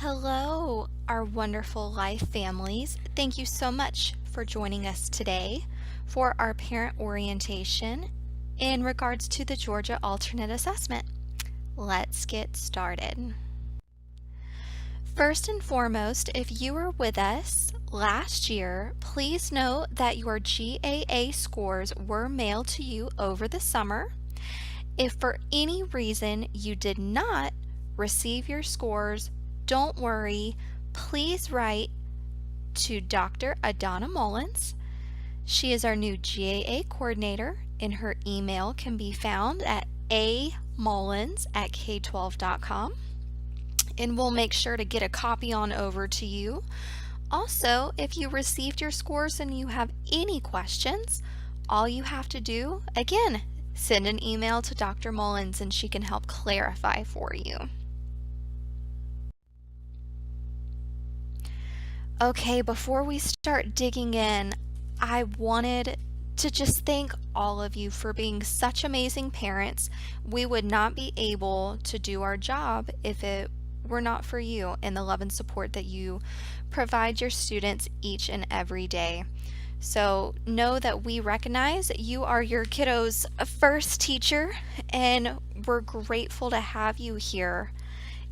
Hello, our wonderful life families. Thank you so much for joining us today for our parent orientation in regards to the Georgia Alternate Assessment. Let's get started. First and foremost, if you were with us last year, please note that your GAA scores were mailed to you over the summer. If for any reason you did not receive your scores, don't worry. Please write to Dr. Adana Mullins. She is our new GAA coordinator, and her email can be found at amullins@k12.com. And we'll make sure to get a copy on over to you. Also, if you received your scores and you have any questions, all you have to do, again, send an email to Dr. Mullins and she can help clarify for you. Okay, before we start digging in, I wanted to just thank all of you for being such amazing parents. We would not be able to do our job if it were not for you and the love and support that you provide your students each and every day. So know that we recognize that you are your kiddo's first teacher, and we're grateful to have you here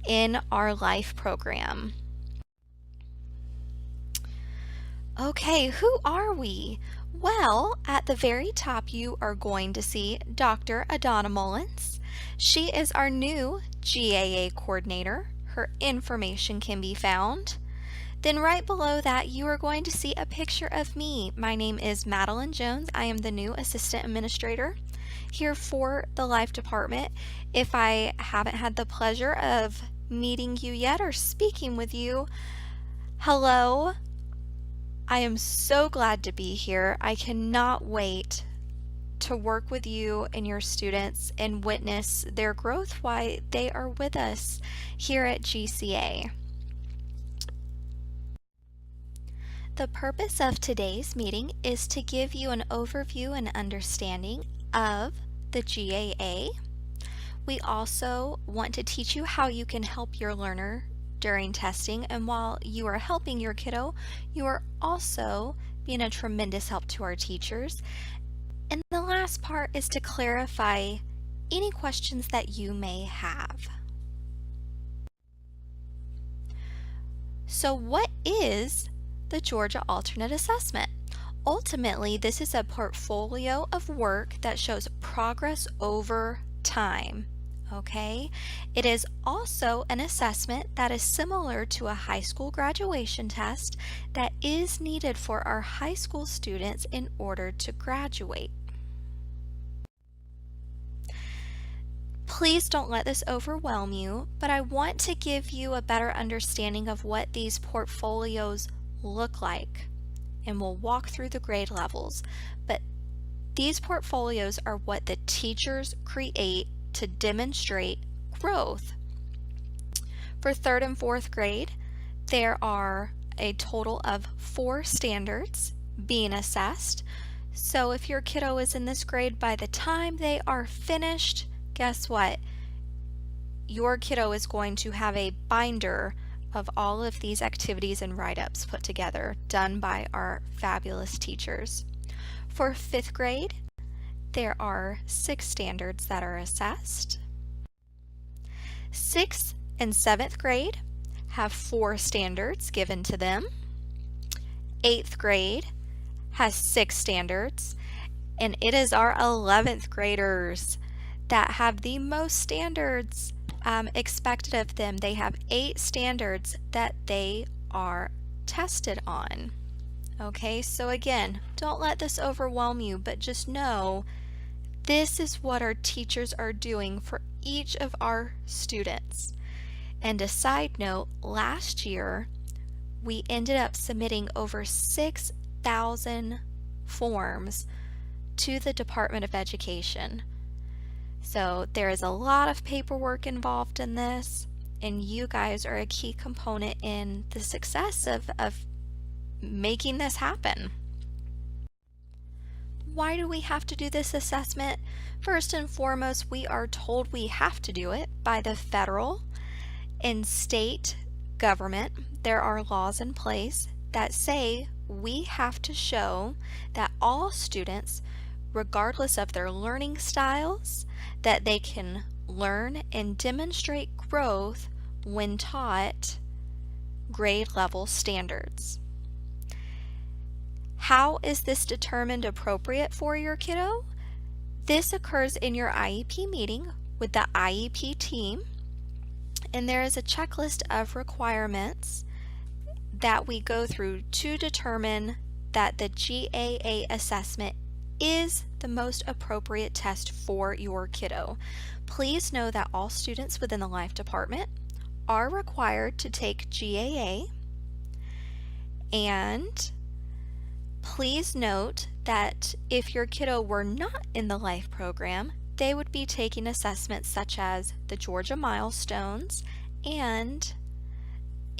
in our life program. Okay, who are we? Well, at the very top you are going to see Dr. Adana Mullins. She is our new GAA coordinator. Her information can be found. Then right below that you are going to see a picture of me. My name is Madeline Jones. I am the new assistant administrator here for the life department. If I haven't had the pleasure of meeting you yet or speaking with you, hello. I am so glad to be here. I cannot wait to work with you and your students and witness their growth while they are with us here at GCA. The purpose of today's meeting is to give you an overview and understanding of the GAA. We also want to teach you how you can help your learner during testing, and while you are helping your kiddo, you are also being a tremendous help to our teachers. And the last part is to clarify any questions that you may have. So what is the Georgia Alternate Assessment? Ultimately, this is a portfolio of work that shows progress over time. Okay, it is also an assessment that is similar to a high school graduation test that is needed for our high school students in order to graduate. Please don't let this overwhelm you, but I want to give you a better understanding of what these portfolios look like, and we'll walk through the grade levels. But these portfolios are what the teachers create to demonstrate growth. For third and fourth grade, there are a total of 4 standards being assessed. So if your kiddo is in this grade, by the time they are finished, guess what? Your kiddo is going to have a binder of all of these activities and write-ups put together, done by our fabulous teachers. For 5th grade, there are 6 standards that are assessed. 6th and 7th grade have 4 standards given to them. 8th grade has 6 standards, and it is our 11th graders that have the most standards expected of them. They have 8 standards that they are tested on. Okay, so again, don't let this overwhelm you, but just know this is what our teachers are doing for each of our students. And a side note, last year we ended up submitting over 6,000 forms to the Department of Education. So there is a lot of paperwork involved in this, and you guys are a key component in the success of making this happen. Why do we have to do this assessment? First and foremost, we are told we have to do it by the federal and state government, there are laws in place that say we have to show that all students, regardless of their learning styles, that they can learn and demonstrate growth when taught grade level standards. How is this determined appropriate for your kiddo? This occurs in your IEP meeting with the IEP team, and there is a checklist of requirements that we go through to determine that the GAA assessment is the most appropriate test for your kiddo. Please know that all students within the Life Department are required to take GAA, and please note that if your kiddo were not in the Life program, they would be taking assessments such as the Georgia Milestones and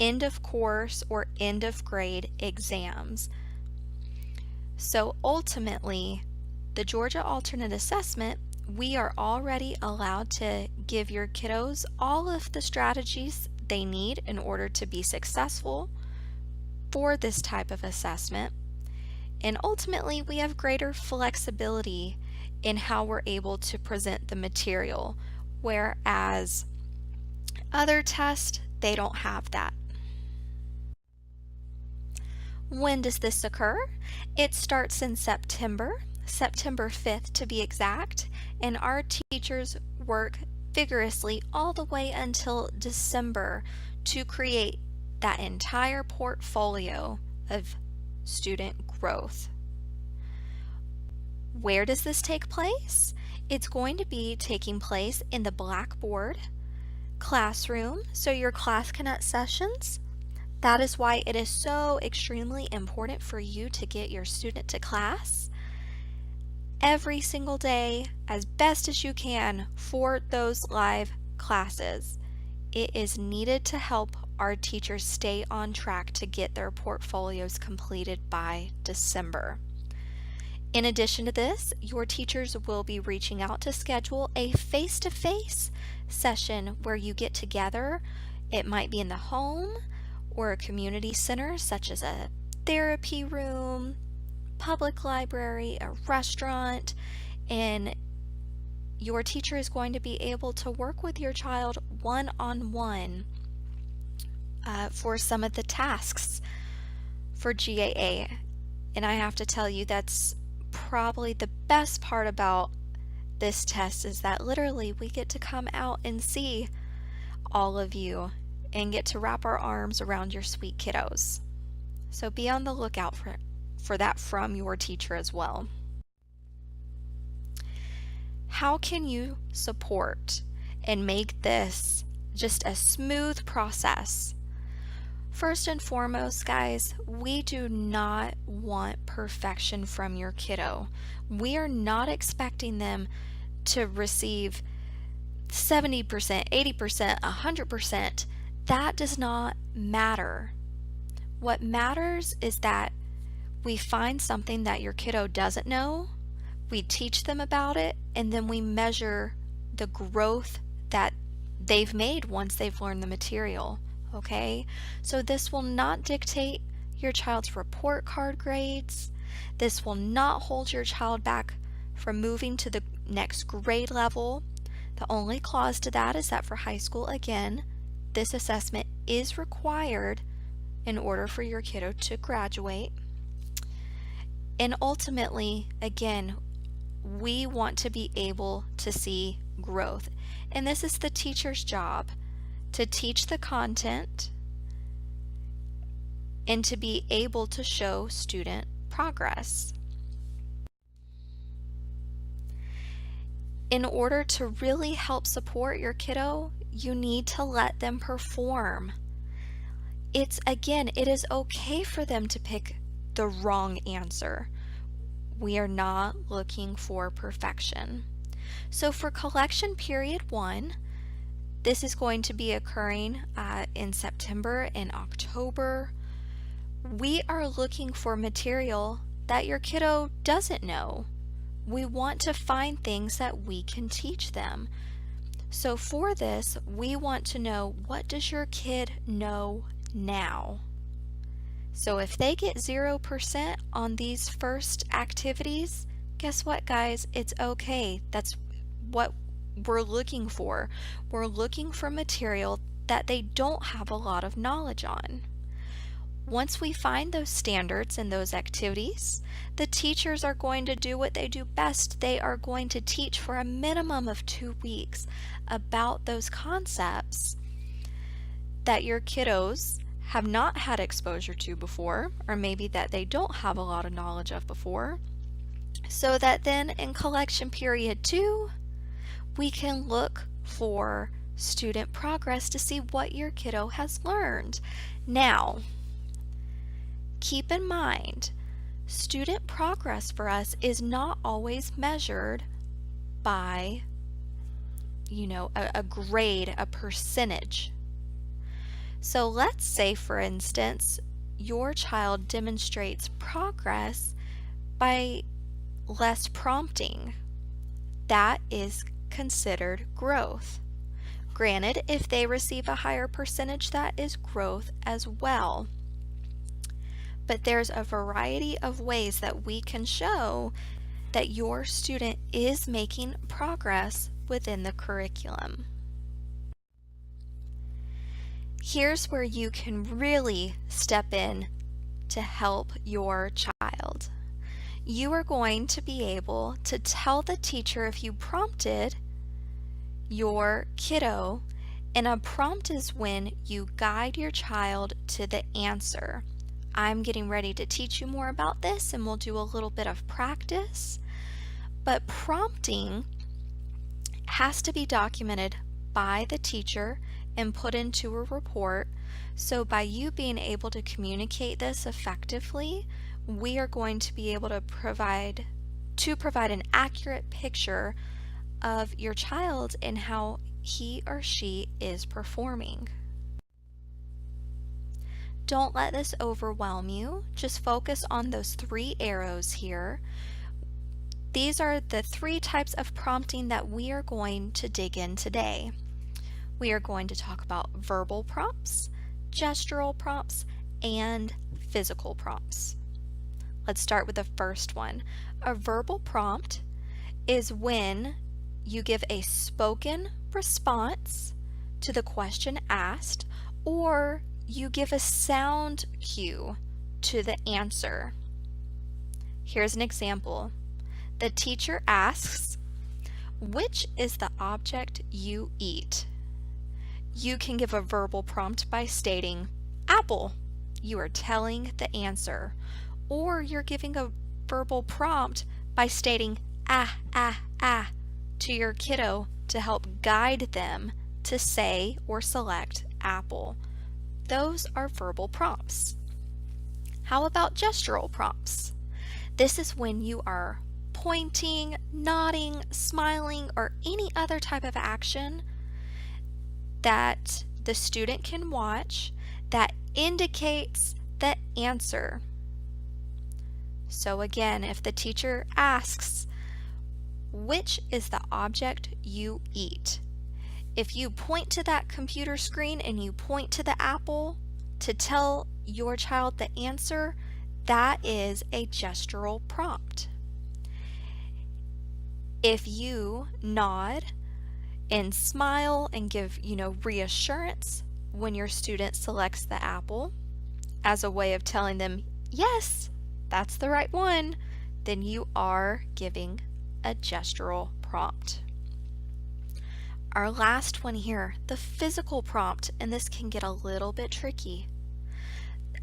end of course or end of grade exams. So ultimately, the Georgia Alternate Assessment, we are already allowed to give your kiddos all of the strategies they need in order to be successful for this type of assessment. And ultimately, we have greater flexibility in how we're able to present the material, whereas other tests, they don't have that. When does this occur? It starts in September 5th to be exact, and our teachers work vigorously all the way until December to create that entire portfolio of student growth. Where does this take place? It's going to be taking place in the Blackboard classroom, so your Class Connect sessions. That is why it is so extremely important for you to get your student to class every single day as best as you can for those live classes. It is needed to help our teachers stay on track to get their portfolios completed by December. In addition to this, your teachers will be reaching out to schedule a face-to-face session where you get together. It might be in the home or a community center such as a therapy room, public library, a restaurant, and your teacher is going to be able to work with your child one-on-one for some of the tasks for GAA. And I have to tell you, that's probably the best part about this test, is that literally we get to come out and see all of you and get to wrap our arms around your sweet kiddos. So be on the lookout for that from your teacher as well. How can you support and make this just a smooth process? First and foremost, guys, we do not want perfection from your kiddo. We are not expecting them to receive 70%, 80%, 100%. That does not matter. What matters is that we find something that your kiddo doesn't know, we teach them about it, and then we measure the growth that they've made once they've learned the material. Okay, so this will not dictate your child's report card grades. This will not hold your child back from moving to the next grade level. The only clause to that is that for high school, again, this assessment is required in order for your kiddo to graduate. And ultimately, again, we want to be able to see growth. And this is the teacher's job, to teach the content and to be able to show student progress. In order to really help support your kiddo, you need to let them perform. It is okay for them to pick the wrong answer. We are not looking for perfection. So for collection period 1, this is going to be occurring in September and October. We are looking for material that your kiddo doesn't know. We want to find things that we can teach them. So for this, we want to know, what does your kid know now? So if they get 0% on these first activities, guess what, guys? It's okay. That's what we're looking for. We're looking for material that they don't have a lot of knowledge on. Once we find those standards and those activities, the teachers are going to do what they do best. They are going to teach for a minimum of 2 weeks about those concepts that your kiddos have not had exposure to before, or maybe that they don't have a lot of knowledge of before, so that then in collection period 2, we can look for student progress to see what your kiddo has learned. Now, keep in mind, student progress for us is not always measured by, a grade, a percentage. So let's say, for instance, your child demonstrates progress by less prompting. That is considered growth. Granted, if they receive a higher percentage, that is growth as well. But there's a variety of ways that we can show that your student is making progress within the curriculum. Here's where you can really step in to help your child. You are going to be able to tell the teacher if you prompted your kiddo, and a prompt is when you guide your child to the answer. I'm getting ready to teach you more about this, and we'll do a little bit of practice, but prompting has to be documented by the teacher and put into a report. So by you being able to communicate this effectively, we are going to be able to provide an accurate picture of your child and how he or she is performing. Don't let this overwhelm you. Just focus on those 3 arrows here. These are the 3 types of prompting that we are going to dig in today. We are going to talk about verbal prompts, gestural prompts, and physical prompts. Let's start with the first one. A verbal prompt is when you give a spoken response to the question asked, or you give a sound cue to the answer. Here's an example. The teacher asks, "Which is the object you eat?" You can give a verbal prompt by stating, "Apple." You are telling the answer. Or you're giving a verbal prompt by stating, "Ah, ah, ah," to your kiddo to help guide them to say or select apple. Those are verbal prompts. How about gestural prompts? This is when you are pointing, nodding, smiling, or any other type of action that the student can watch that indicates the answer. So again, if the teacher asks, "Which is the object you eat?" If you point to that computer screen and you point to the apple to tell your child the answer, that is a gestural prompt. If you nod and smile and give, reassurance when your student selects the apple as a way of telling them, "Yes, that's the right one," then you are giving a gestural prompt. Our last one here, the physical prompt, and this can get a little bit tricky.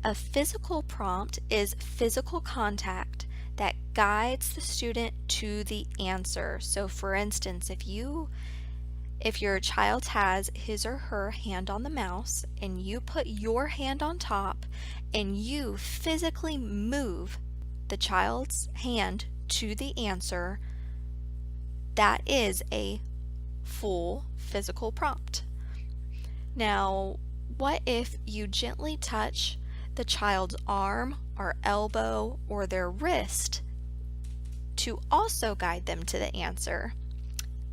A physical prompt is physical contact that guides the student to the answer. So for instance, if your child has his or her hand on the mouse and you put your hand on top and you physically move the child's hand to the answer, that is a full physical prompt. Now, what if you gently touch the child's arm or elbow or their wrist to also guide them to the answer?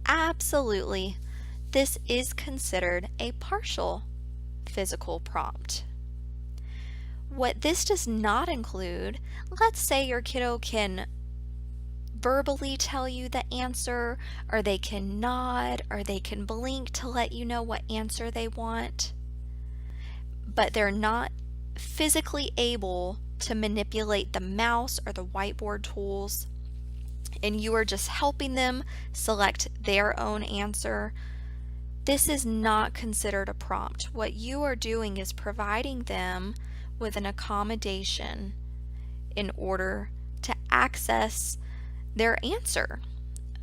Absolutely. this is considered a partial physical prompt. What this does not include, let's say your kiddo can verbally tell you the answer, or they can nod, or they can blink to let you know what answer they want, but they're not physically able to manipulate the mouse or the whiteboard tools, and you are just helping them select their own answer. This is not considered a prompt. What you are doing is providing them with an accommodation in order to access their answer,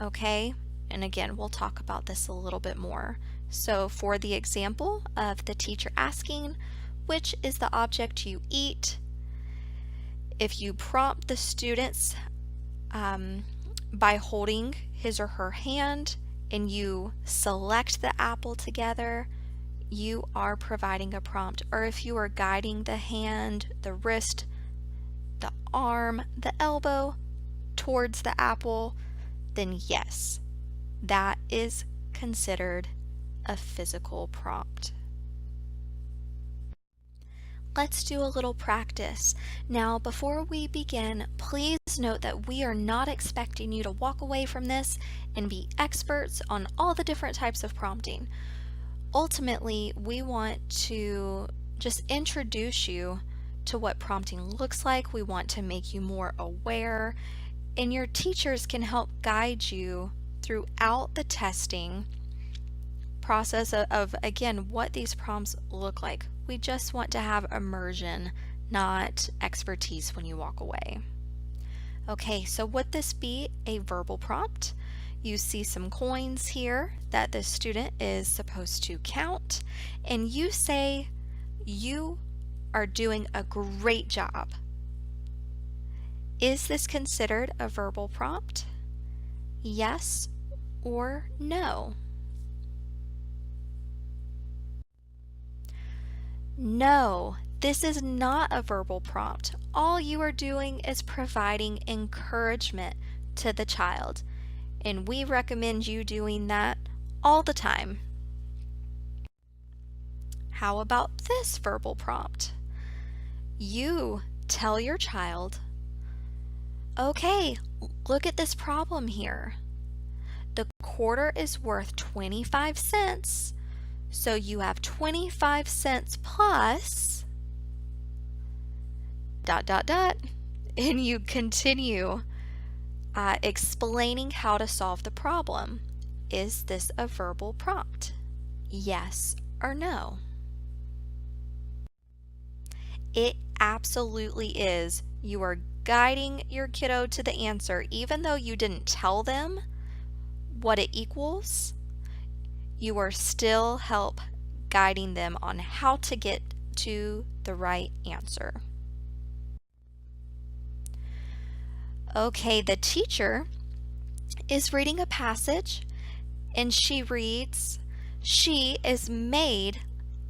okay? And again, we'll talk about this a little bit more. So for the example of the teacher asking, which is the object you eat, if you prompt the students by holding his or her hand and you select the apple together, you are providing a prompt. Or if you are guiding the hand, the wrist, the arm, the elbow towards the apple, then yes, that is considered a physical prompt. Let's do a little practice. Now, before we begin, please note that we are not expecting you to walk away from this and be experts on all the different types of prompting. Ultimately, we want to just introduce you to what prompting looks like. We want to make you more aware, and your teachers can help guide you throughout the testing process of again, what these prompts look like. We just want to have immersion, not expertise when you walk away. Okay, so would this be a verbal prompt? You see some coins here that the student is supposed to count, and you say, "You are doing a great job." Is this considered a verbal prompt? Yes or no? No, this is not a verbal prompt. All you are doing is providing encouragement to the child, and we recommend you doing that all the time. How about this verbal prompt? You tell your child, "Okay, look at this problem here. The quarter is worth 25 cents. So you have 25 cents plus ... and you continue explaining how to solve the problem. Is this a verbal prompt? Yes or no? It absolutely is. You are guiding your kiddo to the answer, even though you didn't tell them what it equals. You are still help guiding them on how to get to the right answer. Okay, the teacher is reading a passage, and she reads, "She is made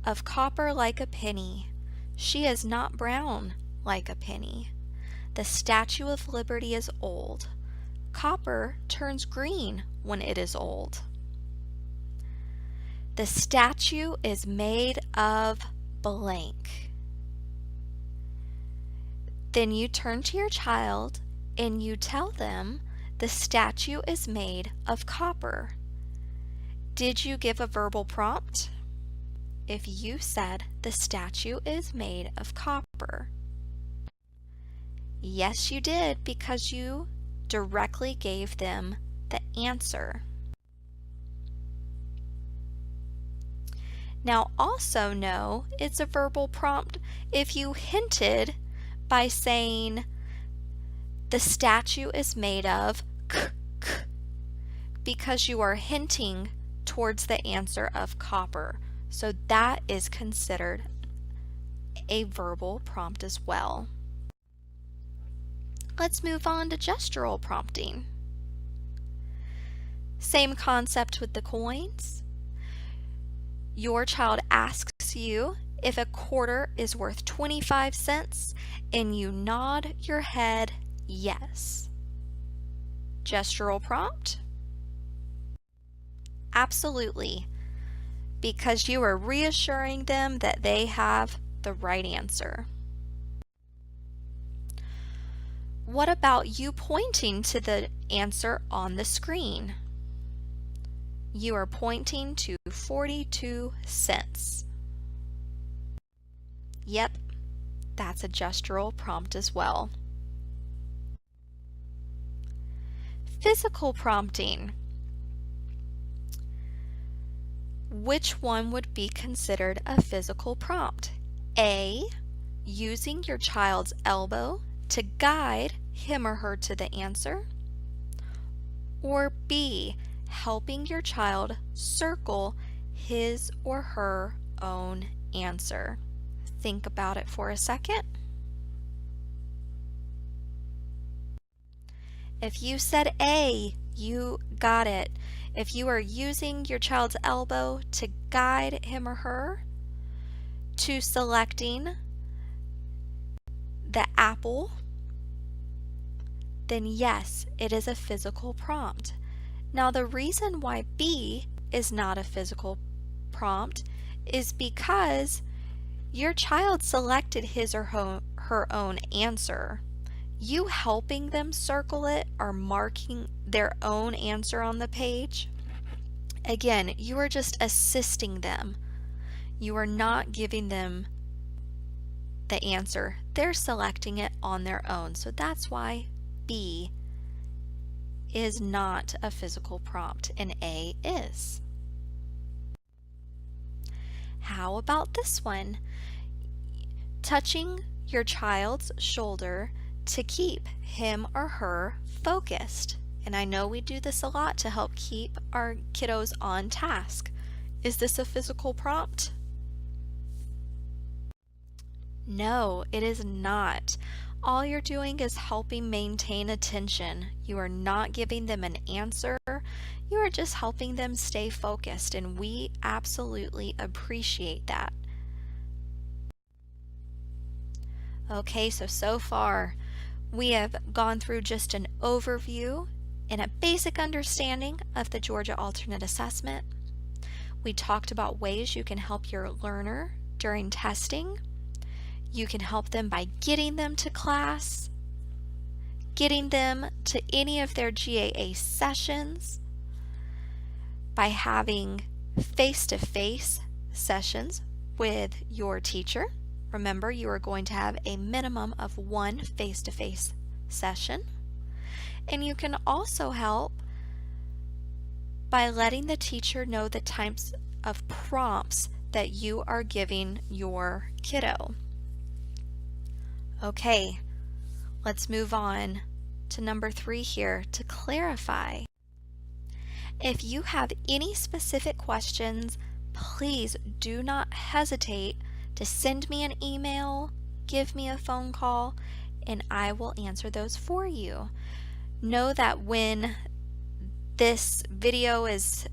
of copper like a penny. She is not brown like a penny. The Statue of Liberty is old. Copper turns green when it is old. The statue is made of blank." Then you turn to your child and you tell them the statue is made of copper. Did you give a verbal prompt? If you said the statue is made of copper. Yes, you did, because you directly gave them the answer. Now also know it's a verbal prompt if you hinted by saying the statue is made of because you are hinting towards the answer of copper. So that is considered a verbal prompt as well. Let's move on to gestural prompting. Same concept with the coins. Your child asks you if a quarter is worth 25 cents and you nod your head yes. Gestural prompt? Absolutely. because you are reassuring them that they have the right answer. What about you pointing to the answer on the screen? You are pointing to 42 cents. Yep, that's a gestural prompt as well. Physical prompting. Which one would be considered a physical prompt? A, using your child's elbow to guide him or her to the answer. Or B, helping your child circle his or her own answer. Think about it for a second. If you said A, you got it. If you are using your child's elbow to guide him or her to selecting the apple, then yes, it is a physical prompt. Now the reason why B is not a physical prompt is because your child selected his or her own answer. You helping them circle it or marking their own answer on the page, again, you are just assisting them. You are not giving them the answer. They're selecting it on their own. So that's why B is not a physical prompt and A is. How about this one? Touching your child's shoulder to keep him or her focused. And I know we do this a lot to help keep our kiddos on task. Is this a physical prompt? No, it is not. All you're doing is helping maintain attention. You are not giving them an answer. You are just helping them stay focused, and we absolutely appreciate that. Okay, so far we have gone through just an overview and a basic understanding of the Georgia Alternate Assessment. We talked about ways you can help your learner during testing. You can help them by getting them to class, getting them to any of their GAA sessions, by having face-to-face sessions with your teacher. Remember, you are going to have a minimum of one face-to-face session. And you can also help by letting the teacher know the types of prompts that you are giving your kiddo. Okay, let's move on to number 3 here to clarify. If you have any specific questions, please do not hesitate to send me an email, give me a phone call, and I will answer those for you. Know that when this video is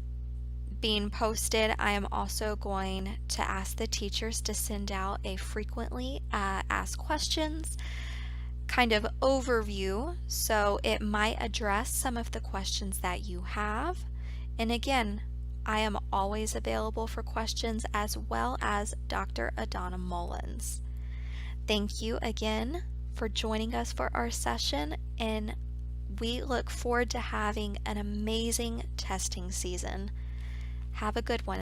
being posted, I am also going to ask the teachers to send out a frequently asked questions kind of overview, so it might address some of the questions that you have. And again, I am always available for questions, as well as Dr. Adana Mullins. Thank you again for joining us for our session, and we look forward to having an amazing testing season. Have a good one.